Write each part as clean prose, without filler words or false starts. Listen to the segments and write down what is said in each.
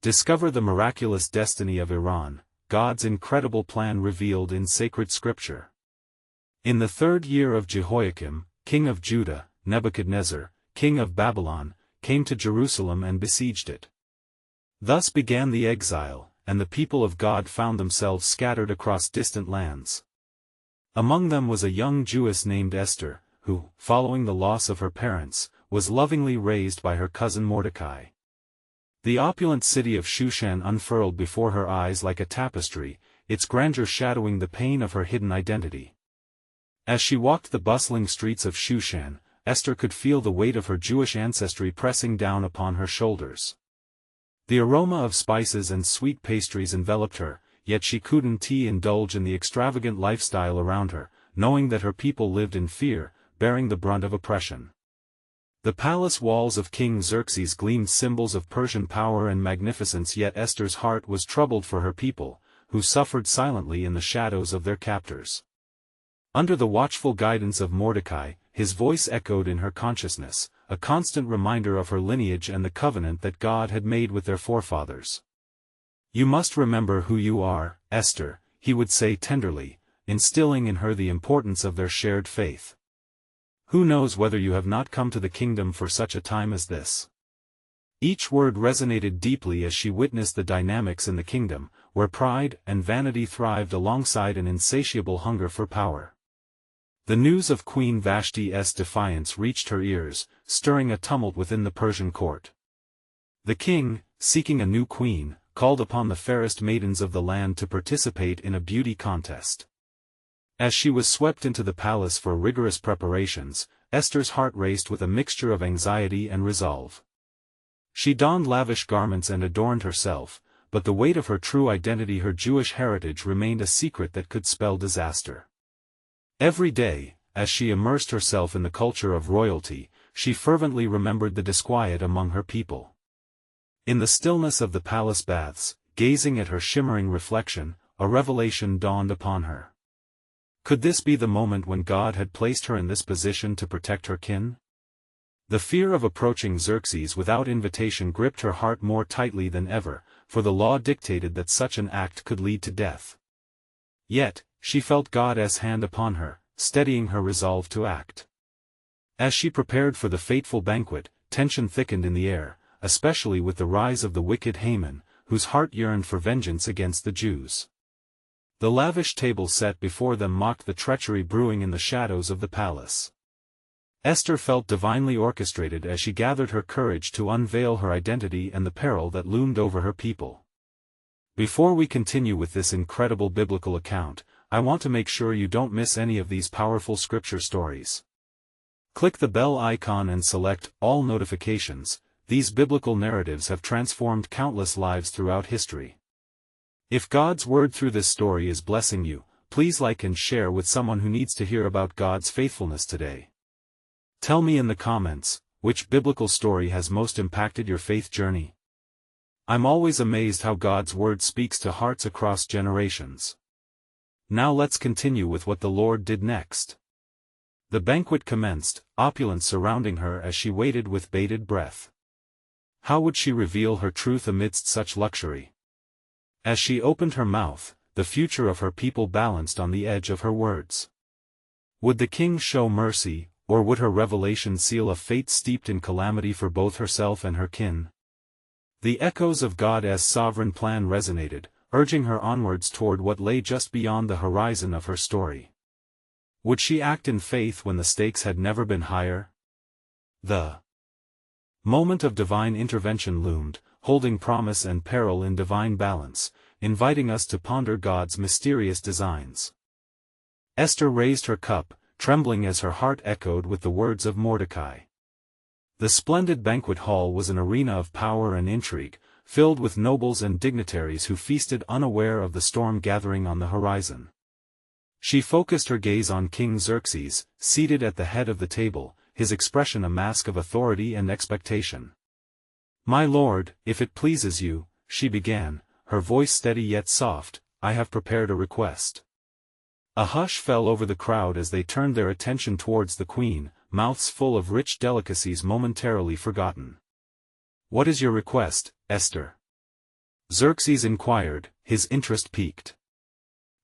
Discover the miraculous destiny of Iran, God's incredible plan revealed in sacred scripture. In the 3rd year of Jehoiakim, king of Judah, Nebuchadnezzar, king of Babylon, came to Jerusalem and besieged it. Thus began the exile, and the people of God found themselves scattered across distant lands. Among them was a young Jewess named Esther, who, following the loss of her parents, was lovingly raised by her cousin Mordecai. The opulent city of Shushan unfurled before her eyes like a tapestry, its grandeur shadowing the pain of her hidden identity. As she walked the bustling streets of Shushan, Esther could feel the weight of her Jewish ancestry pressing down upon her shoulders. The aroma of spices and sweet pastries enveloped her, yet she couldn't indulge in the extravagant lifestyle around her, knowing that her people lived in fear, bearing the brunt of oppression. The palace walls of King Xerxes gleamed symbols of Persian power and magnificence, yet Esther's heart was troubled for her people, who suffered silently in the shadows of their captors. Under the watchful guidance of Mordecai, his voice echoed in her consciousness, a constant reminder of her lineage and the covenant that God had made with their forefathers. "You must remember who you are, Esther," he would say tenderly, instilling in her the importance of their shared faith. "Who knows whether you have not come to the kingdom for such a time as this?" Each word resonated deeply as she witnessed the dynamics in the kingdom, where pride and vanity thrived alongside an insatiable hunger for power. The news of Queen Vashti's defiance reached her ears, stirring a tumult within the Persian court. The king, seeking a new queen, called upon the fairest maidens of the land to participate in a beauty contest. As she was swept into the palace for rigorous preparations, Esther's heart raced with a mixture of anxiety and resolve. She donned lavish garments and adorned herself, but the weight of her true identity, her Jewish heritage, remained a secret that could spell disaster. Every day, as she immersed herself in the culture of royalty, she fervently remembered the disquiet among her people. In the stillness of the palace baths, gazing at her shimmering reflection, a revelation dawned upon her. Could this be the moment when God had placed her in this position to protect her kin? The fear of approaching Xerxes without invitation gripped her heart more tightly than ever, for the law dictated that such an act could lead to death. Yet, she felt God's hand upon her, steadying her resolve to act. As she prepared for the fateful banquet, tension thickened in the air, especially with the rise of the wicked Haman, whose heart yearned for vengeance against the Jews. The lavish table set before them mocked the treachery brewing in the shadows of the palace. Esther felt divinely orchestrated as she gathered her courage to unveil her identity and the peril that loomed over her people. Before we continue with this incredible biblical account, I want to make sure you don't miss any of these powerful scripture stories. Click the bell icon and select All Notifications. These biblical narratives have transformed countless lives throughout history. If God's word through this story is blessing you, please like and share with someone who needs to hear about God's faithfulness today. Tell me in the comments, which biblical story has most impacted your faith journey? I'm always amazed how God's word speaks to hearts across generations. Now let's continue with what the Lord did next. The banquet commenced, opulence surrounding her as she waited with bated breath. How would she reveal her truth amidst such luxury? As she opened her mouth, the future of her people balanced on the edge of her words. Would the king show mercy, or would her revelation seal a fate steeped in calamity for both herself and her kin? The echoes of God's sovereign plan resonated, urging her onwards toward what lay just beyond the horizon of her story. Would she act in faith when the stakes had never been higher? The moment of divine intervention loomed, holding promise and peril in divine balance, inviting us to ponder God's mysterious designs. Esther raised her cup, trembling as her heart echoed with the words of Mordecai. The splendid banquet hall was an arena of power and intrigue, filled with nobles and dignitaries who feasted unaware of the storm gathering on the horizon. She focused her gaze on King Xerxes, seated at the head of the table, his expression a mask of authority and expectation. "My lord, if it pleases you," she began, her voice steady yet soft, "I have prepared a request." A hush fell over the crowd as they turned their attention towards the queen, mouths full of rich delicacies momentarily forgotten. "What is your request, Esther?" Xerxes inquired, his interest piqued.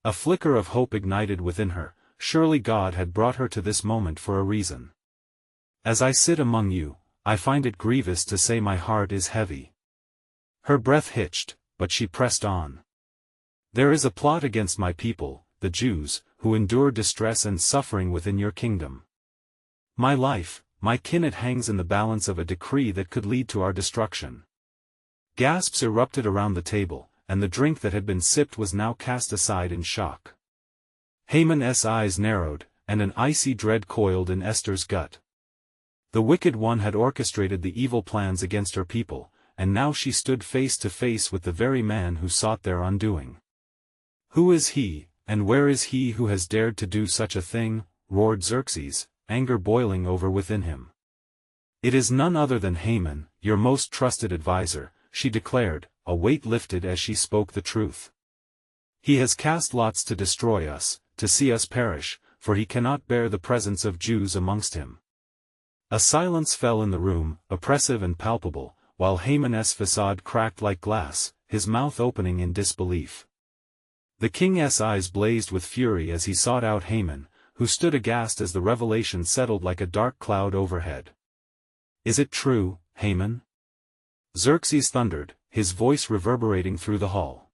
A flicker of hope ignited within her. Surely God had brought her to this moment for a reason. As I sit among you, I find it grievous to say my heart is heavy. Her breath hitched, but she pressed on. There is a plot against my people, the Jews, who endure distress and suffering within your kingdom. My life, my kin, it hangs in the balance of a decree that could lead to our destruction. Gasps erupted around the table, and the drink that had been sipped was now cast aside in shock. Haman's eyes narrowed, and an icy dread coiled in Esther's gut. The wicked one had orchestrated the evil plans against her people, and now she stood face to face with the very man who sought their undoing. Who is he, and where is he who has dared to do such a thing? Roared Xerxes, anger boiling over within him. It is none other than Haman, your most trusted adviser, she declared, a weight lifted as she spoke the truth. He has cast lots to destroy us, to see us perish, for he cannot bear the presence of Jews amongst him. A silence fell in the room, oppressive and palpable, while Haman's facade cracked like glass, his mouth opening in disbelief. The king's eyes blazed with fury as he sought out Haman, who stood aghast as the revelation settled like a dark cloud overhead. Is it true, Haman? Xerxes thundered, his voice reverberating through the hall.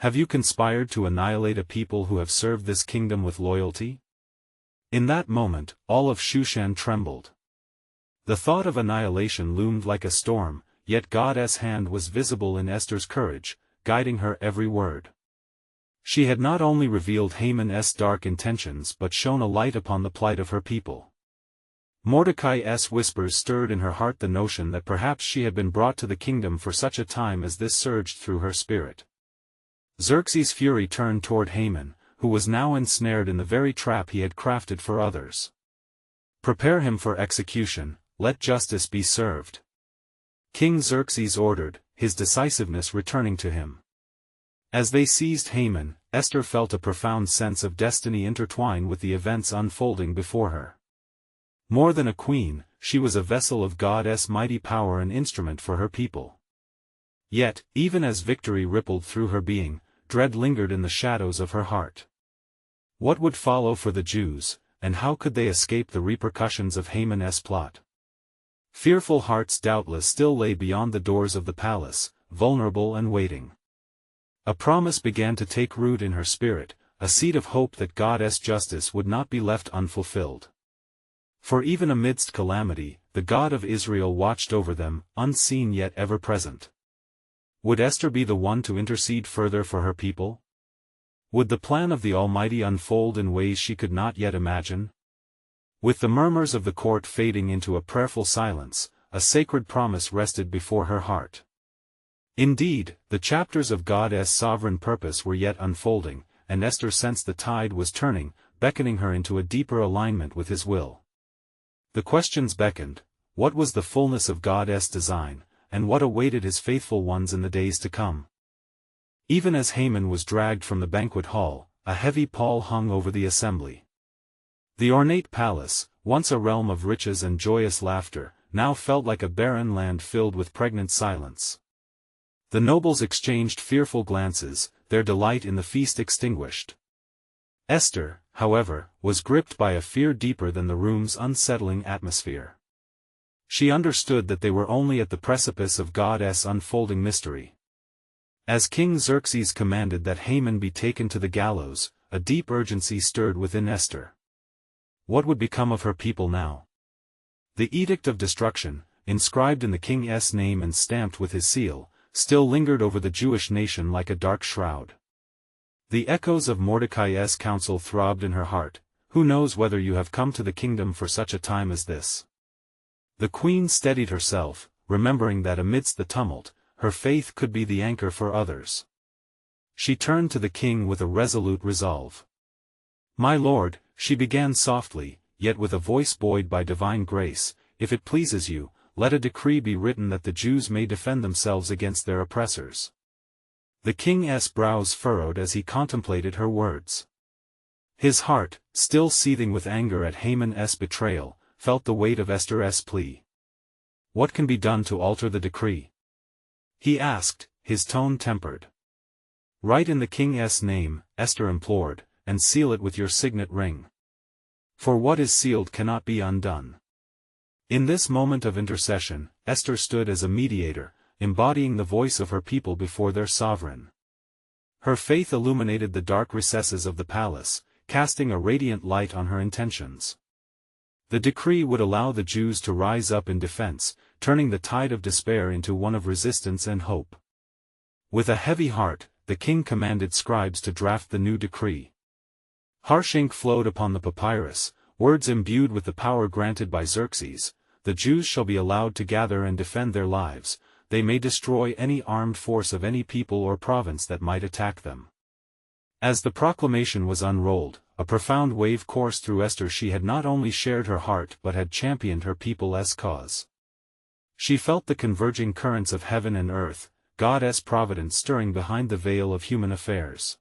Have you conspired to annihilate a people who have served this kingdom with loyalty? In that moment, all of Shushan trembled. The thought of annihilation loomed like a storm, yet God's hand was visible in Esther's courage, guiding her every word. She had not only revealed Haman's dark intentions but shone a light upon the plight of her people. Mordecai's whispers stirred in her heart the notion that perhaps she had been brought to the kingdom for such a time as this surged through her spirit. Xerxes' fury turned toward Haman, who was now ensnared in the very trap he had crafted for others. Prepare him for execution, let justice be served. King Xerxes ordered, his decisiveness returning to him. As they seized Haman, Esther felt a profound sense of destiny intertwine with the events unfolding before her. More than a queen, she was a vessel of God's mighty power and instrument for her people. Yet, even as victory rippled through her being, dread lingered in the shadows of her heart. What would follow for the Jews, and how could they escape the repercussions of Haman's plot? Fearful hearts doubtless still lay beyond the doors of the palace, vulnerable and waiting. A promise began to take root in her spirit, a seed of hope that God's justice would not be left unfulfilled. For even amidst calamity, the God of Israel watched over them, unseen yet ever present. Would Esther be the one to intercede further for her people? Would the plan of the Almighty unfold in ways she could not yet imagine? With the murmurs of the court fading into a prayerful silence, a sacred promise rested before her heart. Indeed, the chapters of God's sovereign purpose were yet unfolding, and Esther sensed the tide was turning, beckoning her into a deeper alignment with His will. The questions beckoned: what was the fullness of God's design, and what awaited His faithful ones in the days to come? Even as Haman was dragged from the banquet hall, a heavy pall hung over the assembly. The ornate palace, once a realm of riches and joyous laughter, now felt like a barren land filled with pregnant silence. The nobles exchanged fearful glances, their delight in the feast extinguished. Esther, however, was gripped by a fear deeper than the room's unsettling atmosphere. She understood that they were only at the precipice of God's unfolding mystery. As King Xerxes commanded that Haman be taken to the gallows, a deep urgency stirred within Esther. What would become of her people now? The edict of destruction, inscribed in the king's name and stamped with his seal, still lingered over the Jewish nation like a dark shroud. The echoes of Mordecai's counsel throbbed in her heart: who knows whether you have come to the kingdom for such a time as this? The queen steadied herself, remembering that amidst the tumult, her faith could be the anchor for others. She turned to the king with a resolute resolve. "My lord," she began softly, yet with a voice buoyed by divine grace, "if it pleases you, let a decree be written that the Jews may defend themselves against their oppressors." The king's brows furrowed as he contemplated her words. His heart, still seething with anger at Haman's betrayal, felt the weight of Esther's plea. "What can be done to alter the decree?" he asked, his tone tempered. "Write in the king's name," Esther implored, "and seal it with your signet ring. For what is sealed cannot be undone." In this moment of intercession, Esther stood as a mediator, embodying the voice of her people before their sovereign. Her faith illuminated the dark recesses of the palace, casting a radiant light on her intentions. The decree would allow the Jews to rise up in defense, turning the tide of despair into one of resistance and hope. With a heavy heart, the king commanded scribes to draft the new decree. Harsh ink flowed upon the papyrus, words imbued with the power granted by Xerxes: "The Jews shall be allowed to gather and defend their lives, they may destroy any armed force of any people or province that might attack them." As the proclamation was unrolled, a profound wave coursed through Esther. She had not only shared her heart but had championed her people's cause. She felt the converging currents of heaven and earth, God's providence stirring behind the veil of human affairs.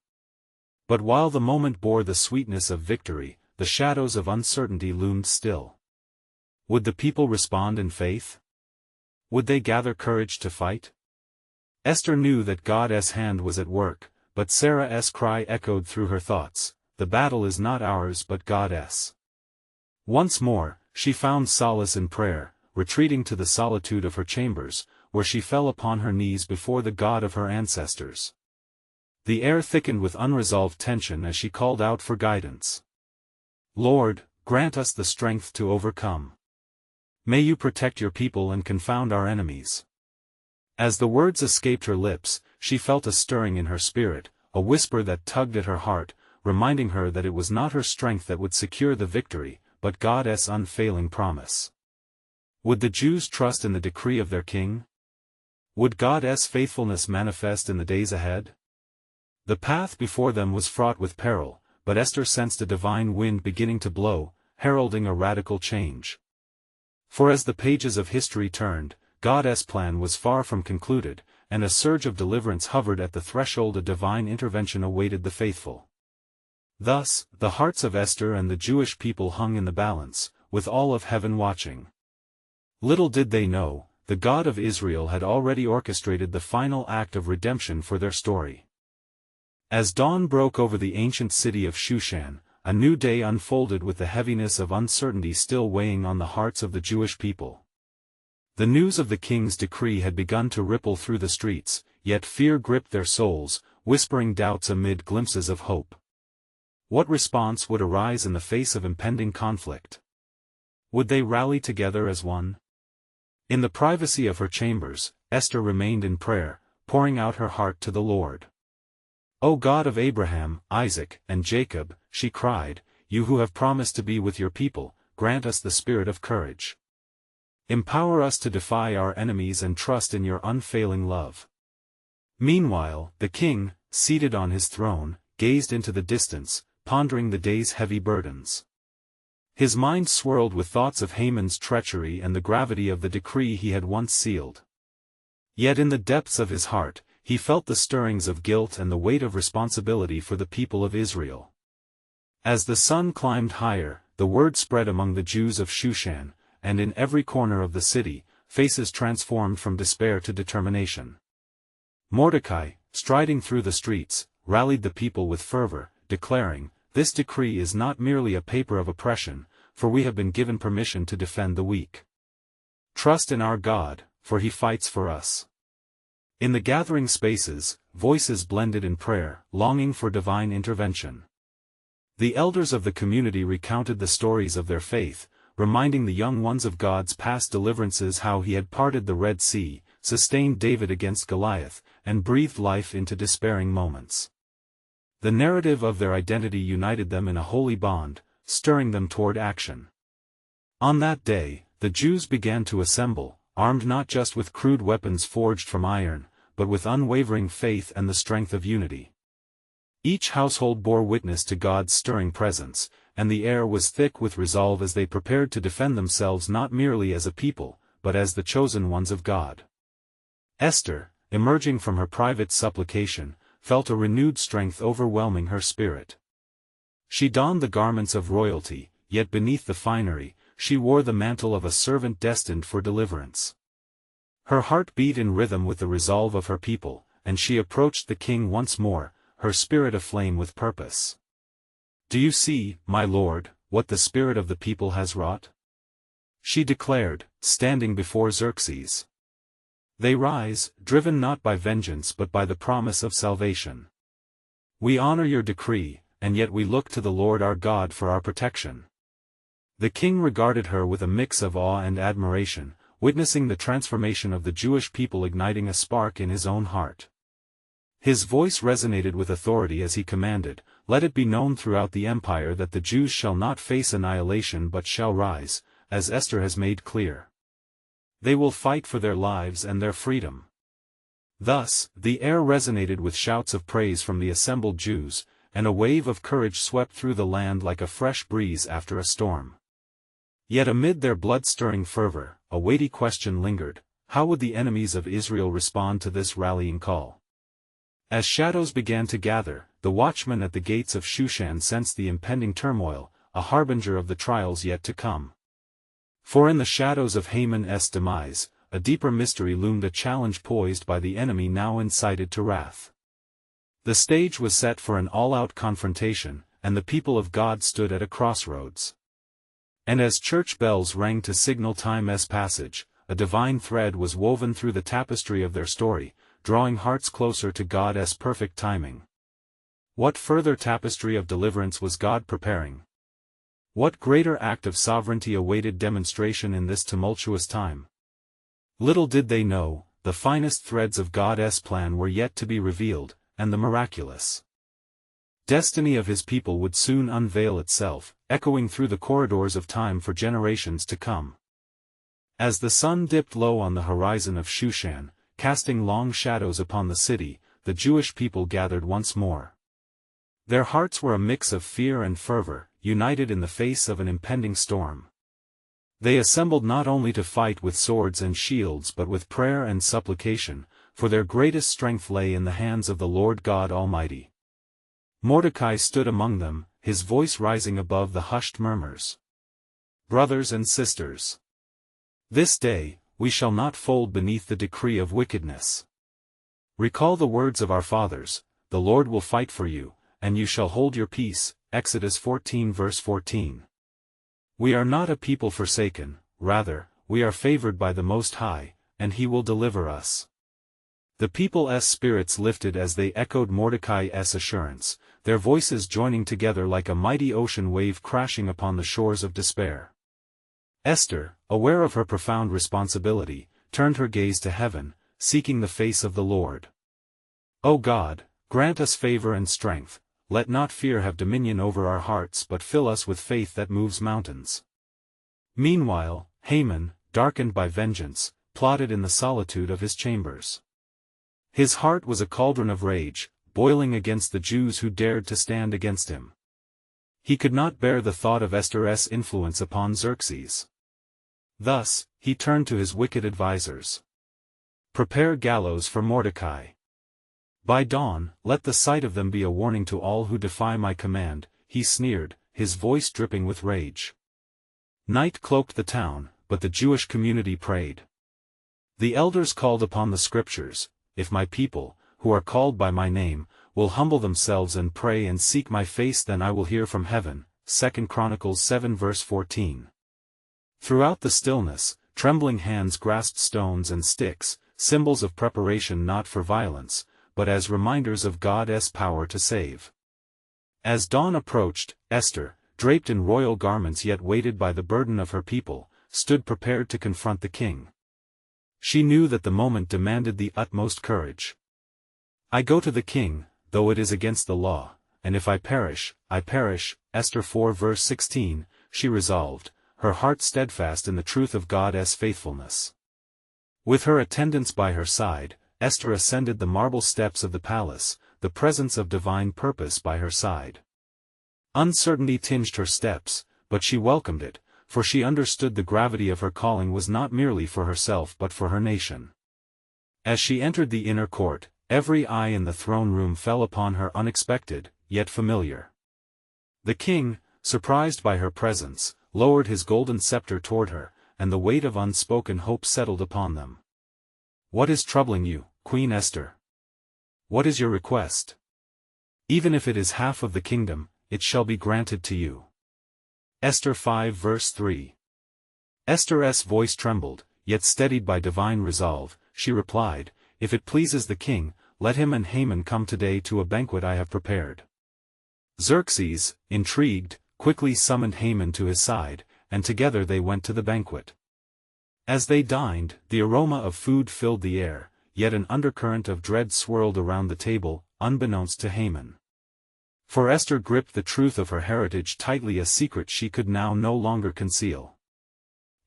But while the moment bore the sweetness of victory, the shadows of uncertainty loomed still. Would the people respond in faith? Would they gather courage to fight? Esther knew that God's hand was at work, but Sarah's cry echoed through her thoughts: "The battle is not ours but God's." Once more, she found solace in prayer, retreating to the solitude of her chambers, where she fell upon her knees before the God of her ancestors. The air thickened with unresolved tension as she called out for guidance. "Lord, grant us the strength to overcome. May you protect your people and confound our enemies." As the words escaped her lips, she felt a stirring in her spirit, a whisper that tugged at her heart, reminding her that it was not her strength that would secure the victory, but God's unfailing promise. Would the Jews trust in the decree of their king? Would God's faithfulness manifest in the days ahead? The path before them was fraught with peril, but Esther sensed a divine wind beginning to blow, heralding a radical change. For as the pages of history turned, God's plan was far from concluded, and a surge of deliverance hovered at the threshold. A divine intervention awaited the faithful. Thus, the hearts of Esther and the Jewish people hung in the balance, with all of heaven watching. Little did they know, the God of Israel had already orchestrated the final act of redemption for their story. As dawn broke over the ancient city of Shushan, a new day unfolded with the heaviness of uncertainty still weighing on the hearts of the Jewish people. The news of the king's decree had begun to ripple through the streets, yet fear gripped their souls, whispering doubts amid glimpses of hope. What response would arise in the face of impending conflict? Would they rally together as one? In the privacy of her chambers, Esther remained in prayer, pouring out her heart to the Lord. "O God of Abraham, Isaac, and Jacob," she cried, "you who have promised to be with your people, grant us the spirit of courage. Empower us to defy our enemies and trust in your unfailing love." Meanwhile, the king, seated on his throne, gazed into the distance, pondering the day's heavy burdens. His mind swirled with thoughts of Haman's treachery and the gravity of the decree he had once sealed. Yet in the depths of his heart, he felt the stirrings of guilt and the weight of responsibility for the people of Israel. As the sun climbed higher, the word spread among the Jews of Shushan, and in every corner of the city, faces transformed from despair to determination. Mordecai, striding through the streets, rallied the people with fervor, declaring, "This decree is not merely a paper of oppression, for we have been given permission to defend the weak. Trust in our God, for he fights for us." In the gathering spaces, voices blended in prayer, longing for divine intervention. The elders of the community recounted the stories of their faith, reminding the young ones of God's past deliverances, how he had parted the Red Sea, sustained David against Goliath, and breathed life into despairing moments. The narrative of their identity united them in a holy bond, stirring them toward action. On that day, the Jews began to assemble, armed not just with crude weapons forged from iron, but with unwavering faith and the strength of unity. Each household bore witness to God's stirring presence, and the air was thick with resolve as they prepared to defend themselves not merely as a people, but as the chosen ones of God. Esther, emerging from her private supplication, felt a renewed strength overwhelming her spirit. She donned the garments of royalty, yet beneath the finery, she wore the mantle of a servant destined for deliverance. Her heart beat in rhythm with the resolve of her people, and she approached the king once more, her spirit aflame with purpose. "Do you see, my lord, what the spirit of the people has wrought?" she declared, standing before Xerxes. "They rise, driven not by vengeance but by the promise of salvation. We honor your decree, and yet we look to the Lord our God for our protection." The king regarded her with a mix of awe and admiration, witnessing the transformation of the Jewish people igniting a spark in his own heart. His voice resonated with authority as he commanded, "Let it be known throughout the empire that the Jews shall not face annihilation but shall rise, as Esther has made clear. They will fight for their lives and their freedom." Thus, the air resonated with shouts of praise from the assembled Jews, and a wave of courage swept through the land like a fresh breeze after a storm. Yet amid their blood-stirring fervor, a weighty question lingered: how would the enemies of Israel respond to this rallying call? As shadows began to gather, the watchman at the gates of Shushan sensed the impending turmoil, a harbinger of the trials yet to come. For in the shadows of Haman's demise, a deeper mystery loomed, a challenge poised by the enemy now incited to wrath. The stage was set for an all-out confrontation, and the people of God stood at a crossroads. And as church bells rang to signal time's passage, a divine thread was woven through the tapestry of their story, drawing hearts closer to God's perfect timing. What further tapestry of deliverance was God preparing? What greater act of sovereignty awaited demonstration in this tumultuous time? Little did they know, the finest threads of God's plan were yet to be revealed, and the miraculous destiny of his people would soon unveil itself, echoing through the corridors of time for generations to come. As the sun dipped low on the horizon of Shushan, casting long shadows upon the city, the Jewish people gathered once more. Their hearts were a mix of fear and fervor, united in the face of an impending storm. They assembled not only to fight with swords and shields but with prayer and supplication, for their greatest strength lay in the hands of the Lord God Almighty. Mordecai stood among them, his voice rising above the hushed murmurs. "Brothers and sisters, this day, we shall not fold beneath the decree of wickedness. Recall the words of our fathers, the Lord will fight for you, and you shall hold your peace." Exodus 14 verse 14. We are not a people forsaken, rather, we are favored by the Most High, and He will deliver us. The people's spirits lifted as they echoed Mordecai's assurance, their voices joining together like a mighty ocean wave crashing upon the shores of despair. Esther, aware of her profound responsibility, turned her gaze to heaven, seeking the face of the Lord. "O God, grant us favor and strength, let not fear have dominion over our hearts but fill us with faith that moves mountains." Meanwhile, Haman, darkened by vengeance, plotted in the solitude of his chambers. His heart was a cauldron of rage, boiling against the Jews who dared to stand against him. He could not bear the thought of Esther's influence upon Xerxes. Thus, he turned to his wicked advisers. "Prepare gallows for Mordecai. By dawn, let the sight of them be a warning to all who defy my command," he sneered, his voice dripping with rage. Night cloaked the town, but the Jewish community prayed. The elders called upon the scriptures, "If my people, who are called by my name, will humble themselves and pray and seek my face, then I will hear from heaven." 2 Chronicles 7 verse 14. Throughout the stillness, trembling hands grasped stones and sticks, symbols of preparation not for violence, but as reminders of God's power to save. As dawn approached, Esther, draped in royal garments yet weighted by the burden of her people, stood prepared to confront the king. She knew that the moment demanded the utmost courage. "I go to the king, though it is against the law, and if I perish, I perish." Esther 4 verse 16, she resolved, her heart steadfast in the truth of God's faithfulness. With her attendants by her side, Esther ascended the marble steps of the palace, the presence of divine purpose by her side. Uncertainty tinged her steps, but she welcomed it, for she understood the gravity of her calling was not merely for herself but for her nation. As she entered the inner court, every eye in the throne room fell upon her, unexpected, yet familiar. The king, surprised by her presence, lowered his golden scepter toward her, and the weight of unspoken hope settled upon them. "What is troubling you, Queen Esther?" What is your request? Even if it is half of the kingdom, it shall be granted to you. Esther 5 verse 3. Esther's voice trembled, yet steadied by divine resolve, she replied, If it pleases the king, let him and Haman come today to a banquet I have prepared. Xerxes, intrigued, quickly summoned Haman to his side, and together they went to the banquet. As they dined, the aroma of food filled the air, yet an undercurrent of dread swirled around the table, unbeknownst to Haman. For Esther gripped the truth of her heritage tightly, a secret she could now no longer conceal.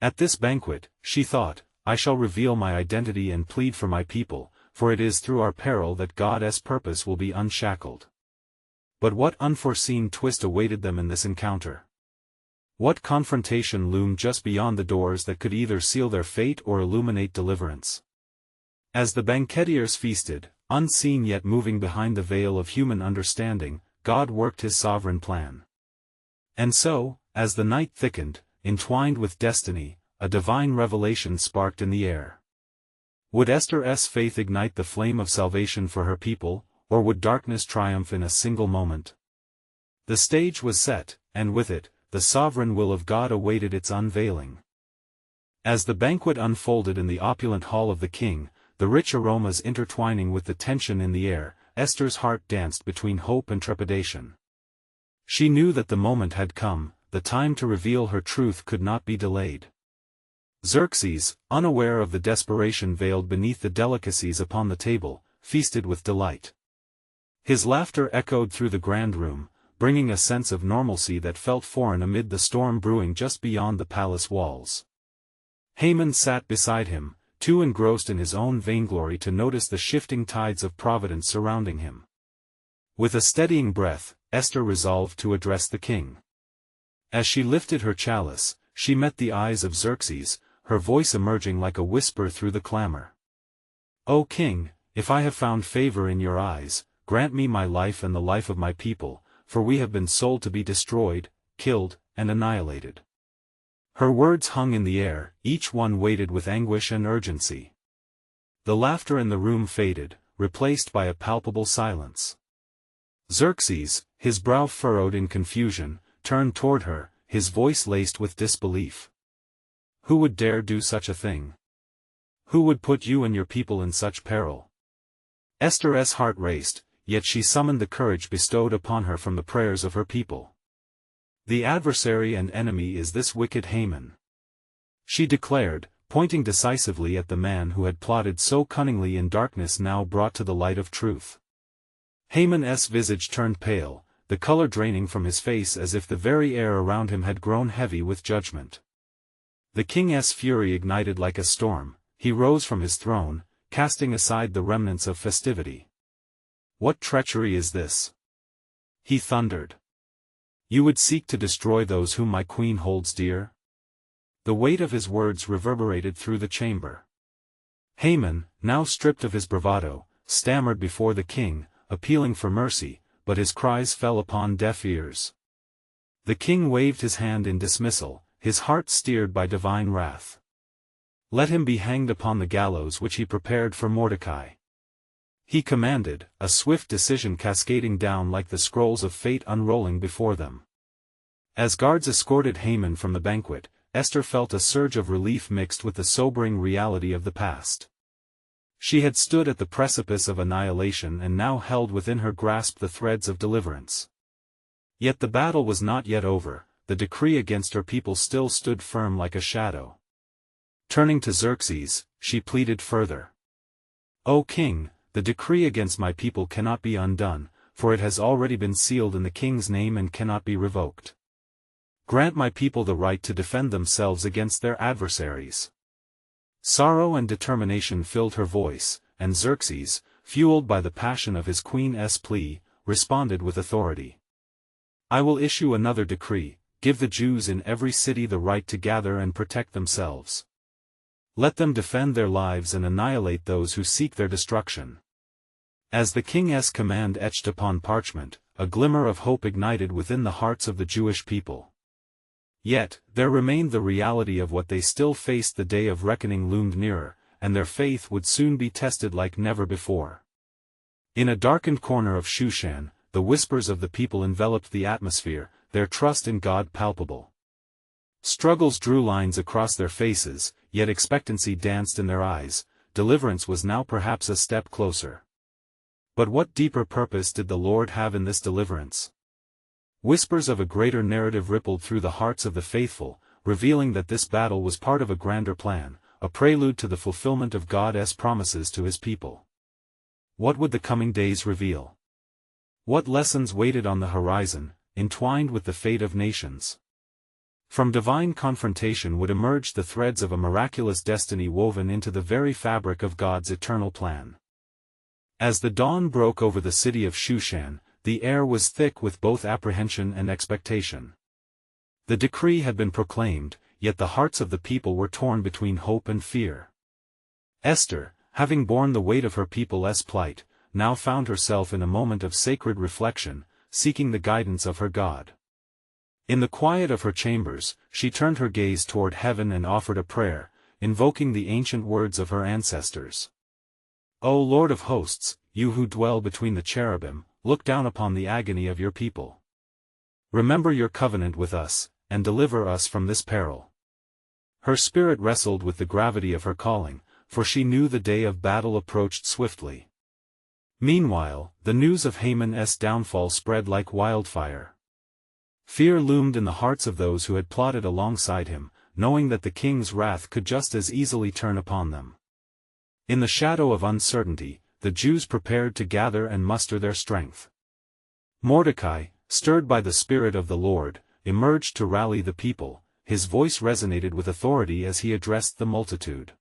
At this banquet, she thought, I shall reveal my identity and plead for my people, for it is through our peril that God's purpose will be unshackled. But what unforeseen twist awaited them in this encounter? What confrontation loomed just beyond the doors that could either seal their fate or illuminate deliverance? As the banquetiers feasted, unseen yet moving behind the veil of human understanding, God worked his sovereign plan. And so, as the night thickened, entwined with destiny, a divine revelation sparked in the air. Would Esther's faith ignite the flame of salvation for her people, or would darkness triumph in a single moment? The stage was set, and with it, the sovereign will of God awaited its unveiling. As the banquet unfolded in the opulent hall of the king, the rich aromas intertwining with the tension in the air, Esther's heart danced between hope and trepidation. She knew that the moment had come, the time to reveal her truth could not be delayed. Xerxes, unaware of the desperation veiled beneath the delicacies upon the table, feasted with delight. His laughter echoed through the grand room, bringing a sense of normalcy that felt foreign amid the storm brewing just beyond the palace walls. Haman sat beside him, too engrossed in his own vainglory to notice the shifting tides of providence surrounding him. With a steadying breath, Esther resolved to address the king. As she lifted her chalice, she met the eyes of Xerxes, her voice emerging like a whisper through the clamor. O king, if I have found favor in your eyes, grant me my life and the life of my people, for we have been sold to be destroyed, killed, and annihilated. Her words hung in the air, each one weighted with anguish and urgency. The laughter in the room faded, replaced by a palpable silence. Xerxes, his brow furrowed in confusion, turned toward her, his voice laced with disbelief. Who would dare do such a thing? Who would put you and your people in such peril? Esther's heart raced, yet she summoned the courage bestowed upon her from the prayers of her people. The adversary and enemy is this wicked Haman, she declared, pointing decisively at the man who had plotted so cunningly in darkness now brought to the light of truth. Haman's visage turned pale, the color draining from his face as if the very air around him had grown heavy with judgment. The king's fury ignited like a storm, he rose from his throne, casting aside the remnants of festivity. What treachery is this? He thundered. You would seek to destroy those whom my queen holds dear? The weight of his words reverberated through the chamber. Haman, now stripped of his bravado, stammered before the king, appealing for mercy, but his cries fell upon deaf ears. The king waved his hand in dismissal, his heart steered by divine wrath. Let him be hanged upon the gallows which he prepared for Mordecai. He commanded, a swift decision cascading down like the scrolls of fate unrolling before them. As guards escorted Haman from the banquet, Esther felt a surge of relief mixed with the sobering reality of the past. She had stood at the precipice of annihilation and now held within her grasp the threads of deliverance. Yet the battle was not yet over, the decree against her people still stood firm like a shadow. Turning to Xerxes, she pleaded further. O king, the decree against my people cannot be undone, for it has already been sealed in the king's name and cannot be revoked. Grant my people the right to defend themselves against their adversaries. Sorrow and determination filled her voice, and Xerxes, fueled by the passion of his queen's plea, responded with authority. I will issue another decree, give the Jews in every city the right to gather and protect themselves. Let them defend their lives and annihilate those who seek their destruction. As the king's command etched upon parchment, a glimmer of hope ignited within the hearts of the Jewish people. Yet, there remained the reality of what they still faced. The day of reckoning loomed nearer, and their faith would soon be tested like never before. In a darkened corner of Shushan, the whispers of the people enveloped the atmosphere, their trust in God palpable. Struggles drew lines across their faces, yet expectancy danced in their eyes. Deliverance was now perhaps a step closer. But what deeper purpose did the Lord have in this deliverance? Whispers of a greater narrative rippled through the hearts of the faithful, revealing that this battle was part of a grander plan, a prelude to the fulfillment of God's promises to his people. What would the coming days reveal? What lessons waited on the horizon, entwined with the fate of nations? From divine confrontation would emerge the threads of a miraculous destiny woven into the very fabric of God's eternal plan. As the dawn broke over the city of Shushan, the air was thick with both apprehension and expectation. The decree had been proclaimed, yet the hearts of the people were torn between hope and fear. Esther, having borne the weight of her people's plight, now found herself in a moment of sacred reflection, seeking the guidance of her God. In the quiet of her chambers, she turned her gaze toward heaven and offered a prayer, invoking the ancient words of her ancestors. O Lord of hosts, you who dwell between the cherubim, look down upon the agony of your people. Remember your covenant with us, and deliver us from this peril. Her spirit wrestled with the gravity of her calling, for she knew the day of battle approached swiftly. Meanwhile, the news of Haman's downfall spread like wildfire. Fear loomed in the hearts of those who had plotted alongside him, knowing that the king's wrath could just as easily turn upon them. In the shadow of uncertainty, the Jews prepared to gather and muster their strength. Mordecai, stirred by the Spirit of the Lord, emerged to rally the people. His voice resonated with authority as he addressed the multitude.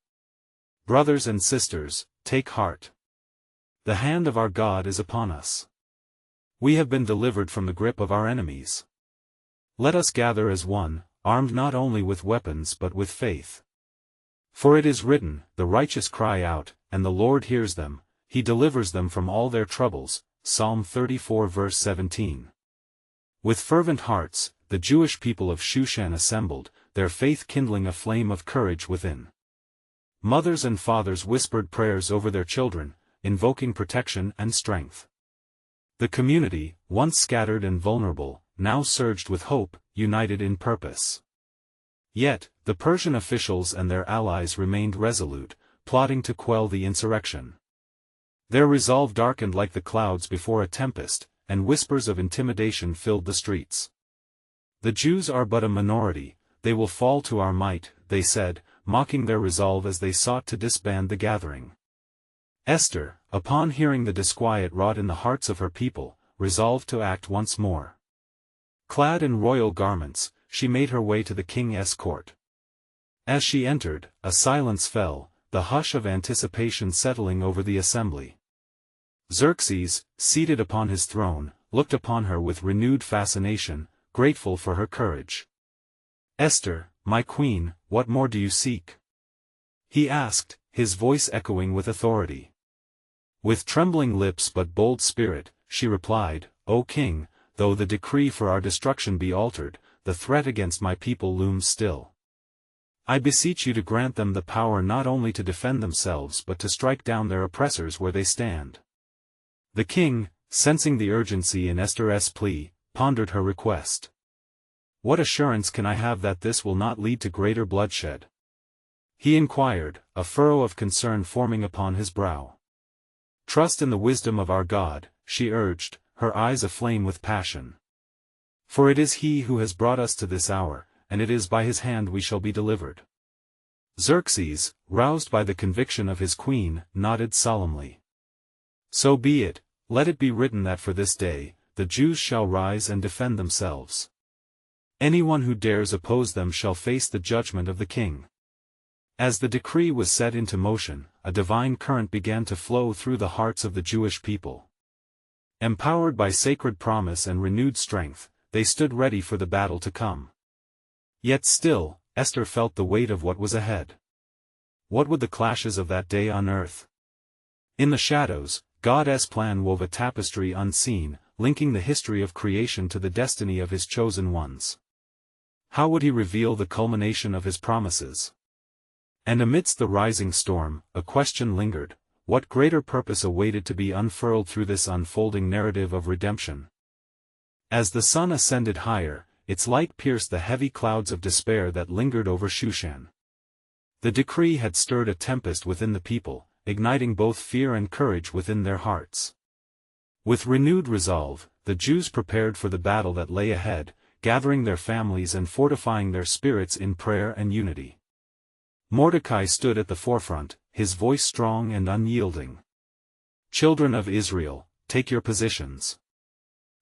Brothers and sisters, take heart. The hand of our God is upon us. We have been delivered from the grip of our enemies. Let us gather as one, armed not only with weapons but with faith. For it is written, the righteous cry out, and the Lord hears them, he delivers them from all their troubles. Psalm 34 verse 17. With fervent hearts, the Jewish people of Shushan assembled, their faith kindling a flame of courage within. Mothers and fathers whispered prayers over their children, invoking protection and strength. The community, once scattered and vulnerable, now surged with hope, united in purpose. Yet, the Persian officials and their allies remained resolute, plotting to quell the insurrection. Their resolve darkened like the clouds before a tempest, and whispers of intimidation filled the streets. The Jews are but a minority, they will fall to our might, they said, mocking their resolve as they sought to disband the gathering. Esther, upon hearing the disquiet wrought in the hearts of her people, resolved to act once more. Clad in royal garments, she made her way to the king's court. As she entered, a silence fell, the hush of anticipation settling over the assembly. Xerxes, seated upon his throne, looked upon her with renewed fascination, grateful for her courage. Esther, my queen, what more do you seek? He asked, his voice echoing with authority. With trembling lips but bold spirit, she replied, O king, though the decree for our destruction be altered, the threat against my people looms still. I beseech you to grant them the power not only to defend themselves but to strike down their oppressors where they stand. The king, sensing the urgency in Esther's plea, pondered her request. What assurance can I have that this will not lead to greater bloodshed? He inquired, a furrow of concern forming upon his brow. Trust in the wisdom of our God, she urged, her eyes aflame with passion. For it is he who has brought us to this hour, and it is by his hand we shall be delivered. Xerxes, roused by the conviction of his queen, nodded solemnly. So be it, let it be written that for this day, the Jews shall rise and defend themselves. Anyone who dares oppose them shall face the judgment of the king. As the decree was set into motion, a divine current began to flow through the hearts of the Jewish people. Empowered by sacred promise and renewed strength, they stood ready for the battle to come. Yet still, Esther felt the weight of what was ahead. What would the clashes of that day unearth? In the shadows, God's plan wove a tapestry unseen, linking the history of creation to the destiny of his chosen ones. How would he reveal the culmination of his promises? And amidst the rising storm, a question lingered, what greater purpose awaited to be unfurled through this unfolding narrative of redemption? As the sun ascended higher, its light pierced the heavy clouds of despair that lingered over Shushan. The decree had stirred a tempest within the people, igniting both fear and courage within their hearts. With renewed resolve, the Jews prepared for the battle that lay ahead, gathering their families and fortifying their spirits in prayer and unity. Mordecai stood at the forefront, his voice strong and unyielding. "Children of Israel, take your positions.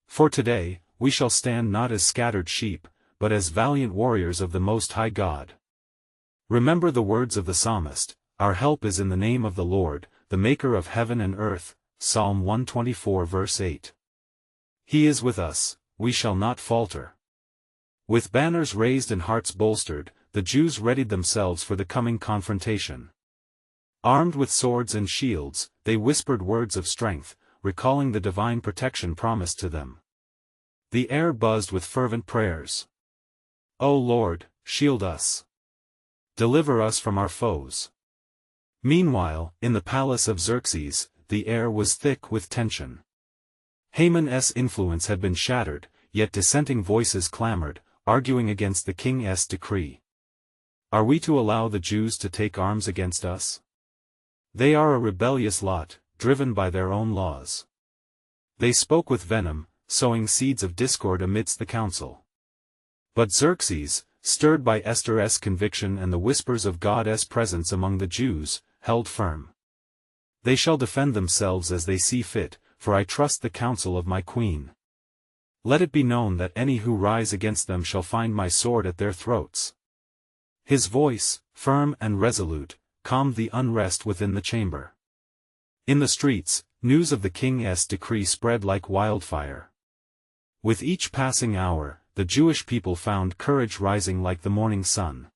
For today, we shall stand not as scattered sheep, but as valiant warriors of the Most High God. Remember the words of the psalmist, 'Our help is in the name of the Lord, the maker of heaven and earth,' Psalm 124 verse 8. He is with us, we shall not falter." With banners raised and hearts bolstered, the Jews readied themselves for the coming confrontation. Armed with swords and shields, they whispered words of strength, recalling the divine protection promised to them. The air buzzed with fervent prayers. "O Lord, shield us. Deliver us from our foes." Meanwhile, in the palace of Xerxes, the air was thick with tension. Haman's influence had been shattered, yet dissenting voices clamored, arguing against the king's decree. "Are we to allow the Jews to take arms against us? They are a rebellious lot, driven by their own laws." They spoke with venom, sowing seeds of discord amidst the council. But Xerxes, stirred by Esther's conviction and the whispers of God's presence among the Jews, held firm. "They shall defend themselves as they see fit, for I trust the counsel of my queen. Let it be known that any who rise against them shall find my sword at their throats." His voice, firm and resolute, calmed the unrest within the chamber. In the streets, news of the king's decree spread like wildfire. With each passing hour, the Jewish people found courage rising like the morning sun.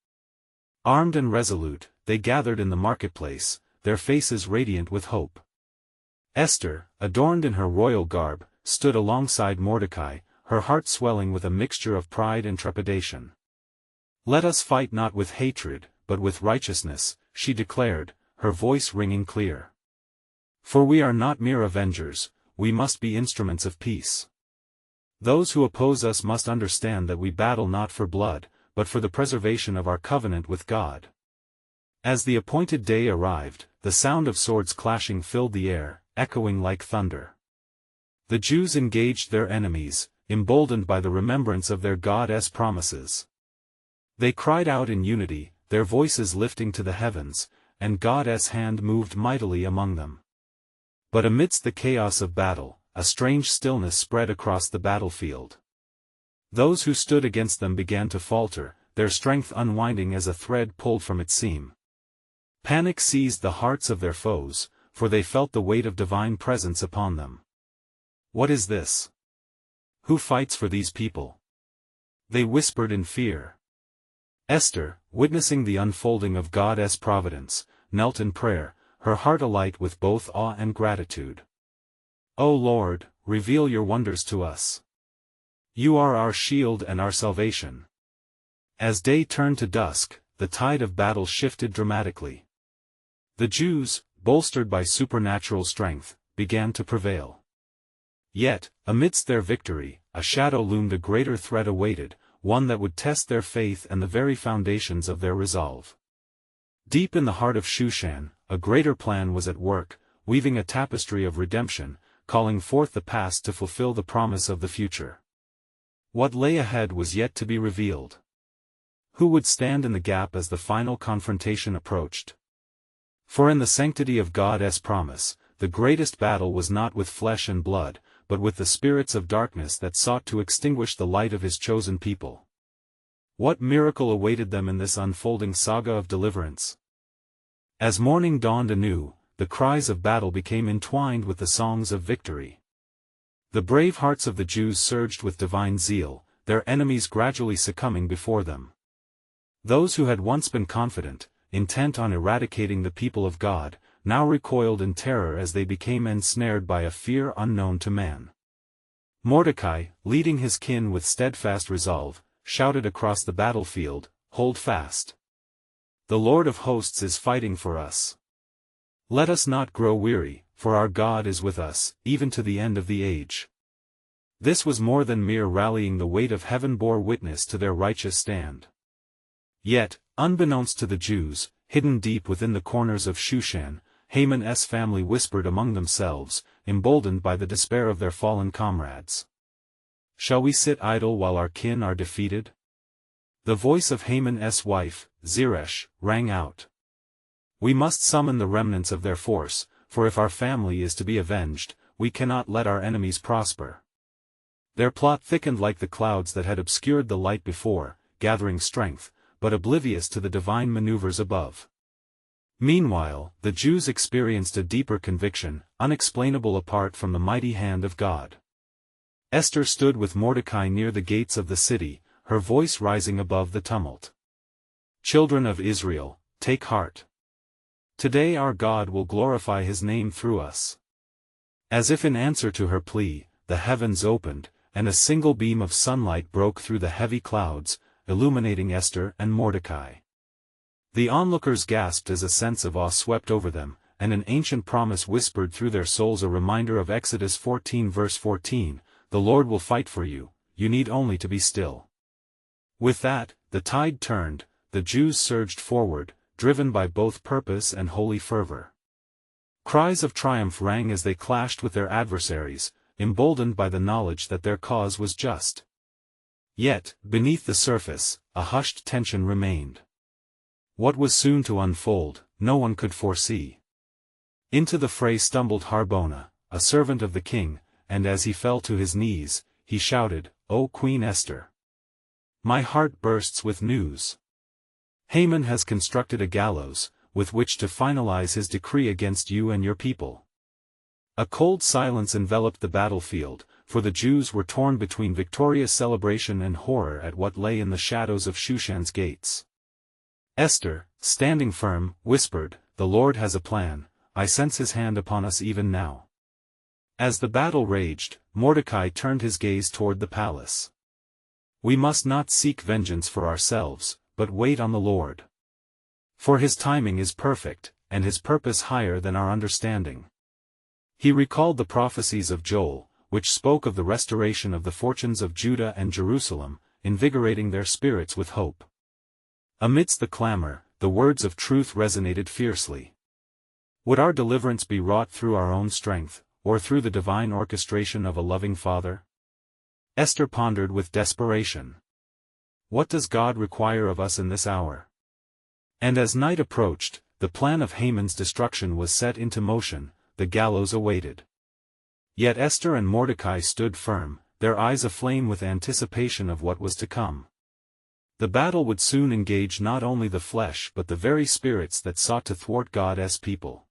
Armed and resolute, they gathered in the marketplace, their faces radiant with hope. Esther, adorned in her royal garb, stood alongside Mordecai, her heart swelling with a mixture of pride and trepidation. "Let us fight not with hatred, but with righteousness," she declared, her voice ringing clear. "For we are not mere avengers, we must be instruments of peace. Those who oppose us must understand that we battle not for blood, but for the preservation of our covenant with God." As the appointed day arrived, the sound of swords clashing filled the air, echoing like thunder. The Jews engaged their enemies, emboldened by the remembrance of their God's promises. They cried out in unity, their voices lifting to the heavens, and God's hand moved mightily among them. But amidst the chaos of battle, a strange stillness spread across the battlefield. Those who stood against them began to falter, their strength unwinding as a thread pulled from its seam. Panic seized the hearts of their foes, for they felt the weight of divine presence upon them. "What is this? Who fights for these people?" they whispered in fear. Esther, witnessing the unfolding of God's providence, knelt in prayer, her heart alight with both awe and gratitude. "O Lord, reveal your wonders to us. You are our shield and our salvation." As day turned to dusk, the tide of battle shifted dramatically. The Jews, bolstered by supernatural strength, began to prevail. Yet, amidst their victory, a shadow loomed. A greater threat awaited, one that would test their faith and the very foundations of their resolve. Deep in the heart of Shushan, a greater plan was at work, weaving a tapestry of redemption, calling forth the past to fulfill the promise of the future. What lay ahead was yet to be revealed. Who would stand in the gap as the final confrontation approached? For in the sanctity of God's promise, the greatest battle was not with flesh and blood, but with the spirits of darkness that sought to extinguish the light of his chosen people. What miracle awaited them in this unfolding saga of deliverance? As morning dawned anew, the cries of battle became entwined with the songs of victory. The brave hearts of the Jews surged with divine zeal, their enemies gradually succumbing before them. Those who had once been confident, intent on eradicating the people of God, now recoiled in terror as they became ensnared by a fear unknown to man. Mordecai, leading his kin with steadfast resolve, shouted across the battlefield, "Hold fast! The Lord of hosts is fighting for us. Let us not grow weary, for our God is with us, even to the end of the age. This was more than mere rallying. The weight of heaven bore witness to their righteous stand. Yet, unbeknownst to the Jews, hidden deep within the corners of Shushan, Haman's family whispered among themselves, emboldened by the despair of their fallen comrades. Shall we sit idle while our kin are defeated? The voice of Haman's wife, Zeresh, rang out. We must summon the remnants of their force, for if our family is to be avenged, we cannot let our enemies prosper. Their plot thickened like the clouds that had obscured the light before, gathering strength, but oblivious to the divine maneuvers above. Meanwhile, the Jews experienced a deeper conviction, unexplainable apart from the mighty hand of God. Esther stood with Mordecai near the gates of the city, her voice rising above the tumult. Children of Israel, take heart. Today our God will glorify his name through us. As if in answer to her plea, the heavens opened, and a single beam of sunlight broke through the heavy clouds, illuminating Esther and Mordecai. The onlookers gasped as a sense of awe swept over them, and an ancient promise whispered through their souls, a reminder of Exodus 14 verse 14, "The Lord will fight for you, you need only to be still." With that, the tide turned, the Jews surged forward, driven by both purpose and holy fervor. Cries of triumph rang as they clashed with their adversaries, emboldened by the knowledge that their cause was just. Yet, beneath the surface, a hushed tension remained. What was soon to unfold, no one could foresee. Into the fray stumbled Harbona, a servant of the king, and as he fell to his knees, he shouted, "O Queen Esther! My heart bursts with news. Haman has constructed a gallows, with which to finalize his decree against you and your people." A cold silence enveloped the battlefield, for the Jews were torn between victorious celebration and horror at what lay in the shadows of Shushan's gates. Esther, standing firm, whispered, "The Lord has a plan, I sense his hand upon us even now." As the battle raged, Mordecai turned his gaze toward the palace. "We must not seek vengeance for ourselves, but wait on the Lord. For his timing is perfect, and his purpose higher than our understanding." He recalled the prophecies of Joel, which spoke of the restoration of the fortunes of Judah and Jerusalem, invigorating their spirits with hope. Amidst the clamor, the words of truth resonated fiercely. Would our deliverance be wrought through our own strength, or through the divine orchestration of a loving Father? Esther pondered with desperation. What does God require of us in this hour? And as night approached, the plan of Haman's destruction was set into motion, the gallows awaited. Yet Esther and Mordecai stood firm, their eyes aflame with anticipation of what was to come. The battle would soon engage not only the flesh but the very spirits that sought to thwart God's people.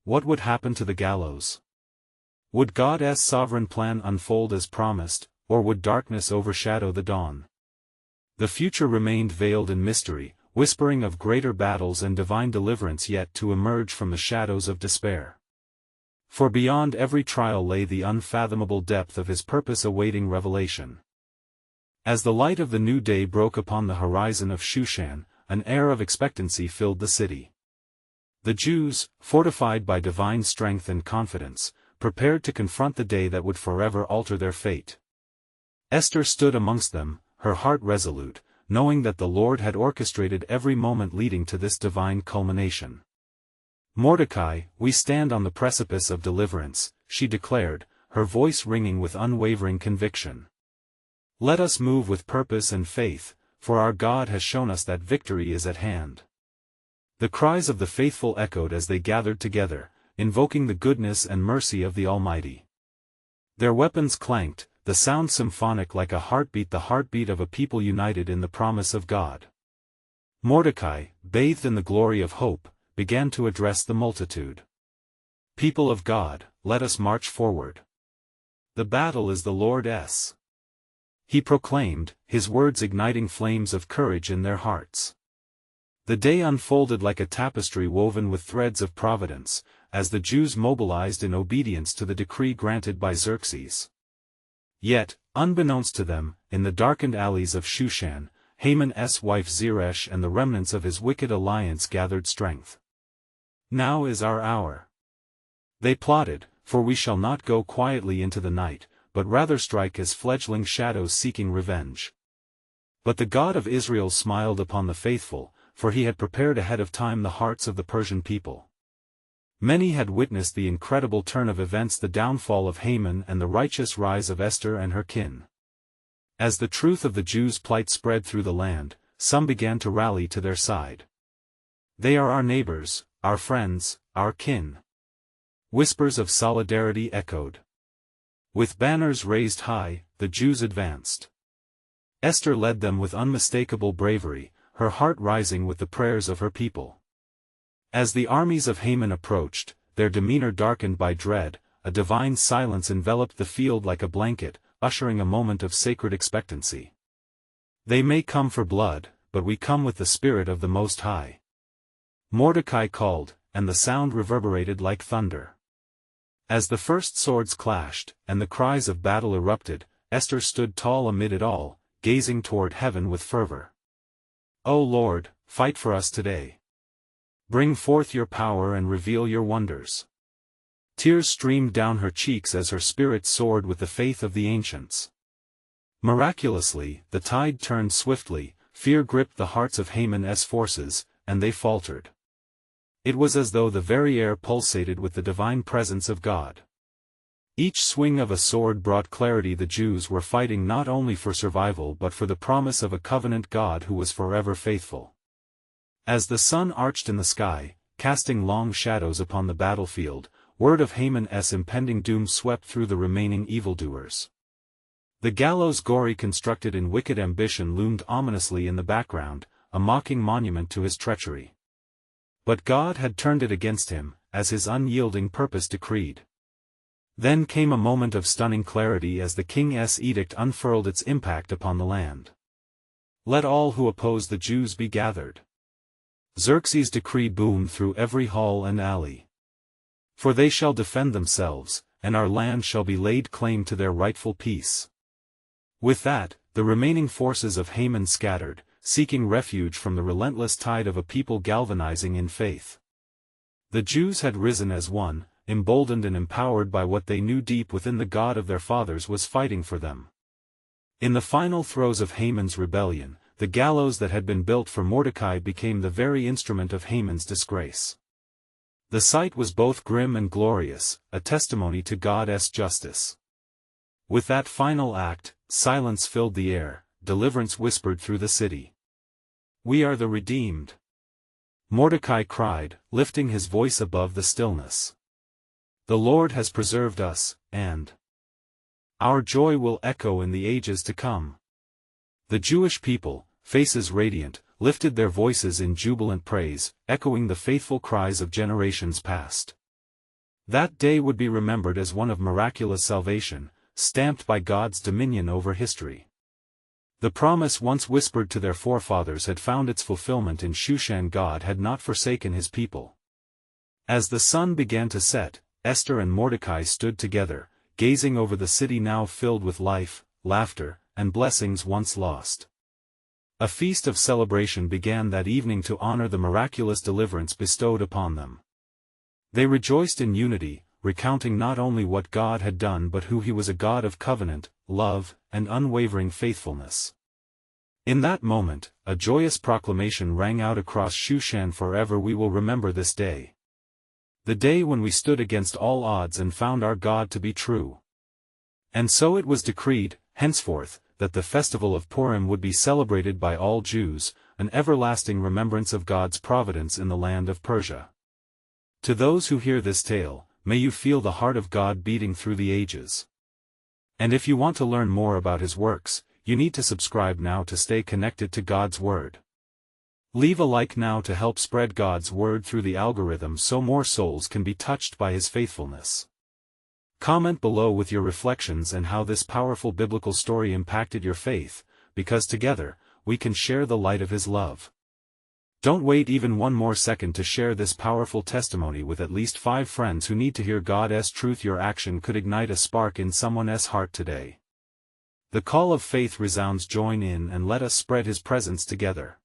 What would happen to the gallows? Would God's sovereign plan unfold as promised, or would darkness overshadow the dawn? The future remained veiled in mystery, whispering of greater battles and divine deliverance yet to emerge from the shadows of despair. For beyond every trial lay the unfathomable depth of his purpose awaiting revelation. As the light of the new day broke upon the horizon of Shushan, an air of expectancy filled the city. The Jews, fortified by divine strength and confidence, prepared to confront the day that would forever alter their fate. Esther stood amongst them, her heart resolute, knowing that the Lord had orchestrated every moment leading to this divine culmination. "Mordecai, we stand on the precipice of deliverance," she declared, her voice ringing with unwavering conviction. "Let us move with purpose and faith, for our God has shown us that victory is at hand." The cries of the faithful echoed as they gathered together, invoking the goodness and mercy of the Almighty. Their weapons clanked, the sound symphonic like the heartbeat of a people united in the promise of God. Mordecai, bathed in the glory of hope, began to address the multitude. "People of God, let us march forward. The battle is the Lord's." He proclaimed, his words igniting flames of courage in their hearts. The day unfolded like a tapestry woven with threads of providence, as the Jews mobilized in obedience to the decree granted by Xerxes. Yet, unbeknownst to them, in the darkened alleys of Shushan, Haman's wife Zeresh and the remnants of his wicked alliance gathered strength. Now is our hour. They plotted, for we shall not go quietly into the night, but rather strike as fledgling shadows seeking revenge. But the God of Israel smiled upon the faithful, for he had prepared ahead of time the hearts of the Persian people. Many had witnessed the incredible turn of events, the downfall of Haman and the righteous rise of Esther and her kin. As the truth of the Jews' plight spread through the land, some began to rally to their side. They are our neighbors, our friends, our kin. Whispers of solidarity echoed. With banners raised high, the Jews advanced. Esther led them with unmistakable bravery, her heart rising with the prayers of her people. As the armies of Haman approached, their demeanor darkened by dread, a divine silence enveloped the field like a blanket, ushering a moment of sacred expectancy. They may come for blood, but we come with the Spirit of the Most High. Mordecai called, and the sound reverberated like thunder. As the first swords clashed, and the cries of battle erupted, Esther stood tall amid it all, gazing toward heaven with fervor. O Lord, fight for us today. Bring forth your power and reveal your wonders. Tears streamed down her cheeks as her spirit soared with the faith of the ancients. Miraculously, the tide turned swiftly, fear gripped the hearts of Haman's forces, and they faltered. It was as though the very air pulsated with the divine presence of God. Each swing of a sword brought clarity. The Jews were fighting not only for survival but for the promise of a covenant God who was forever faithful. As the sun arched in the sky, casting long shadows upon the battlefield, word of Haman's impending doom swept through the remaining evildoers. The gallows Gory constructed in wicked ambition loomed ominously in the background, a mocking monument to his treachery. But God had turned it against him, as his unyielding purpose decreed. Then came a moment of stunning clarity as the king's edict unfurled its impact upon the land. Let all who oppose the Jews be gathered. Xerxes' decree boomed through every hall and alley. For they shall defend themselves, and our land shall be laid claim to their rightful peace. With that, the remaining forces of Haman scattered, seeking refuge from the relentless tide of a people galvanizing in faith. The Jews had risen as one, emboldened and empowered by what they knew deep within the God of their fathers was fighting for them. In the final throes of Haman's rebellion, the gallows that had been built for Mordecai became the very instrument of Haman's disgrace. The sight was both grim and glorious, a testimony to God's justice. With that final act, silence filled the air, deliverance whispered through the city. We are the redeemed. Mordecai cried, lifting his voice above the stillness. The Lord has preserved us, and our joy will echo in the ages to come. The Jewish people, faces radiant, lifted their voices in jubilant praise, echoing the faithful cries of generations past. That day would be remembered as one of miraculous salvation, stamped by God's dominion over history. The promise once whispered to their forefathers had found its fulfillment in Shushan. God had not forsaken his people. As the sun began to set, Esther and Mordecai stood together, gazing over the city now filled with life, laughter, and blessings once lost. A feast of celebration began that evening to honor the miraculous deliverance bestowed upon them. They rejoiced in unity, recounting not only what God had done but who he was, a God of covenant, love, and unwavering faithfulness. In that moment, a joyous proclamation rang out across Shushan: forever we will remember this day. The day when we stood against all odds and found our God to be true. And so it was decreed, henceforth, that the festival of Purim would be celebrated by all Jews, an everlasting remembrance of God's providence in the land of Persia. To those who hear this tale, may you feel the heart of God beating through the ages. And if you want to learn more about his works, you need to subscribe now to stay connected to God's Word. Leave a like now to help spread God's Word through the algorithm so more souls can be touched by his faithfulness. Comment below with your reflections and how this powerful biblical story impacted your faith, because together, we can share the light of his love. Don't wait even one more second to share this powerful testimony with at least 5 friends who need to hear God's truth. Your action could ignite a spark in someone's heart today. The call of faith resounds. Join in and let us spread his presence together.